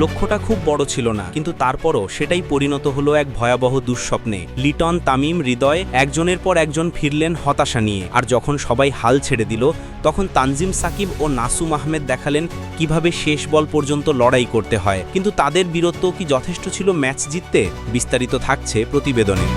লক্ষ্যটা খুব বড় ছিল না, কিন্তু তারপরও সেটাই পরিণত হলো এক ভয়াবহ দুঃস্বপ্নে। লিটন, তামিম, হৃদয় একজনের পর একজন ফিরলেন হতাশা নিয়ে। আর যখন সবাই হাল ছেড়ে দিল, তখন তানজিম সাকিব ও নাসুম আহমেদ দেখালেন কিভাবে শেষ বল পর্যন্ত লড়াই করতে হয়। কিন্তু তাদের বীরত্ব কি যথেষ্ট ছিল ম্যাচ জিততে? বিস্তারিত থাকছে প্রতিবেদনে।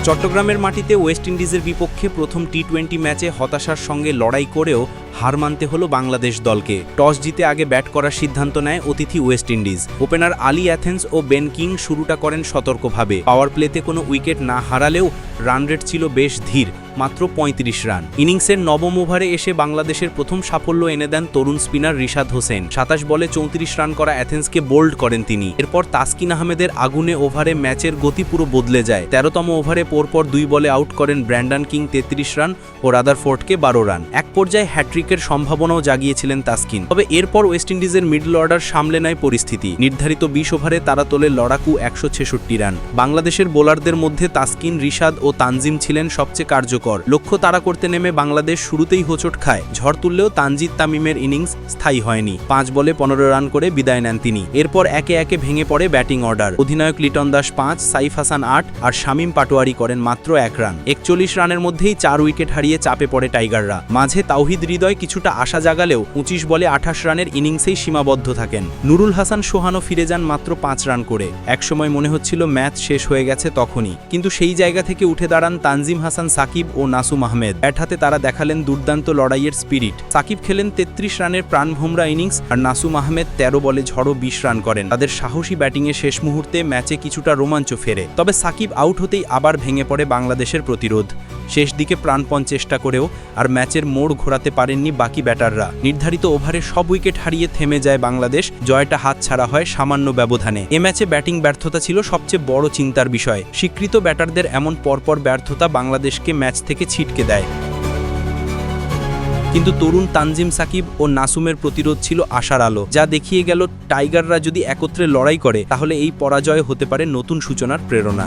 চট্টগ্রামের মাটিতে ওয়েস্ট ইন্ডিজের বিপক্ষে প্রথম টি-20 ম্যাচে হতাশার সঙ্গে লড়াই করেও হার মানতে হলো বাংলাদেশ দলকে। টস জিতে আগে ব্যাট করার সিদ্ধান্ত নেয় অতিথি West Indies. Opener Alick Athanaze ও বেন কিং শুরুটা করেন সতর্কভাবে। পাওয়ার প্লেতে কোনো উইকেট না হারালেও রান রেট ছিল বেশ ধীর, মাত্র ৩৫ রান। ইনিংসের নবম ওভারে এসে বাংলাদেশের প্রথম সাফল্য এনে দেন তরুণ স্পিনার রিশাদ হোসেন। ২৭ বলে ৩৪ রান করা অ্যাথেন্সকে বোল্ড করেন তিনি। এরপর তাসকিন আহমেদের আগুনে ওভারে ম্যাচের গতি পুরো বদলে যায়। ১৩তম ওভারে পরপর ২ বলে আউট করেন ব্র্যান্ডন কিং ৩৩ রান ও রাদারফোর্ডকে ১২ রান। এক পর্যায়ে হ্যাট্রিকের সম্ভাবনাও জাগিয়েছিলেন তাসকিন। তবে এরপর ওয়েস্ট ইন্ডিজের মিডল অর্ডার সামলে নেয় পরিস্থিতি। নির্ধারিত ২০ ওভারে তারা তোলে লড়াকু ১৬৬ রান। বাংলাদেশের বোলারদের মধ্যে তাসকিন, রিশাদ ও তানজিম ছিলেন সবচেয়ে কার্যকর। লক্ষ্য তাড়া করতে নেমে বাংলাদেশ শুরুতেই হোঁচট খায়। ঝড় তুললেও তানজিদ তামিমের ইনিংস স্থায়ী হয়নি। ৫ বলে ১৫ রান করে বিদায় নেন তিনি। এরপর একে একে ভেঙে পড়ে ব্যাটিং অর্ডার। অধিনায়ক লিটন দাস ৫, সাইফ হাসান ৮ আর শামীম পাটোয়ারি করেন মাত্র ১ রান। ৪১ রানের মধ্যেই ৪ উইকেট হারিয়ে চাপে পড়ে টাইগাররা। মাঝে তাওহিদ হৃদয় কিছুটা আশা জাগালেও ২৫ বলে ২৮ রানের ইনিংসেই সীমাবদ্ধ থাকেন। নুরুল হাসান সোহানও ফিরে যান মাত্র ৫ রান করে। একসময় মনে হচ্ছিল ম্যাচ শেষ হয়ে গেছে তখনই, কিন্তু সেই জায়গা থেকে উঠে দাঁড়ান তানজিম হাসান সাকিব ও নাসুম আহমেদ। ব্যাট হাতে তারা দেখালেন দুর্দান্ত লড়াইয়ের স্পিরিট। সাকিব খেলেন ৩৩ রানের প্রাণভোমরা ইনিংস আর নাসুম আহমেদ ১৩ বলে ঝড়ো ২০ রান করেন। তাদের সাহসী ব্যাটিংয়ে শেষ মুহূর্তে ম্যাচে কিছুটা রোমাঞ্চ ফেরে। তবে সাকিব আউট হতেই আবার ভেঙে পড়ে বাংলাদেশের প্রতিরোধ। শেষ দিকে প্রাণপণ চেষ্টা করেও আর ম্যাচের মোড় ঘোরাতে পারেননি বাকি ব্যাটাররা। নির্ধারিত ওভারে সব উইকেট হারিয়ে থেমে যায় বাংলাদেশ। জয়টা হাতছাড়া হয় সামান্য ব্যবধানে। এ ম্যাচে ব্যাটিং ব্যর্থতা ছিল সবচেয়ে বড় চিন্তার বিষয়। স্বীকৃত ব্যাটারদের এমন পরপর ব্যর্থতা বাংলাদেশকে ম্যাচ থেকে ছিটকে দেয়। কিন্তু তরুণ তানজিম সাকিব ও নাসুমের প্রতিরোধ ছিল আশার আলো, যা দেখিয়ে গেল টাইগাররা যদি একত্রে লড়াই করে তাহলে এই পরাজয় হতে পারে নতুন সূচনার প্রেরণা।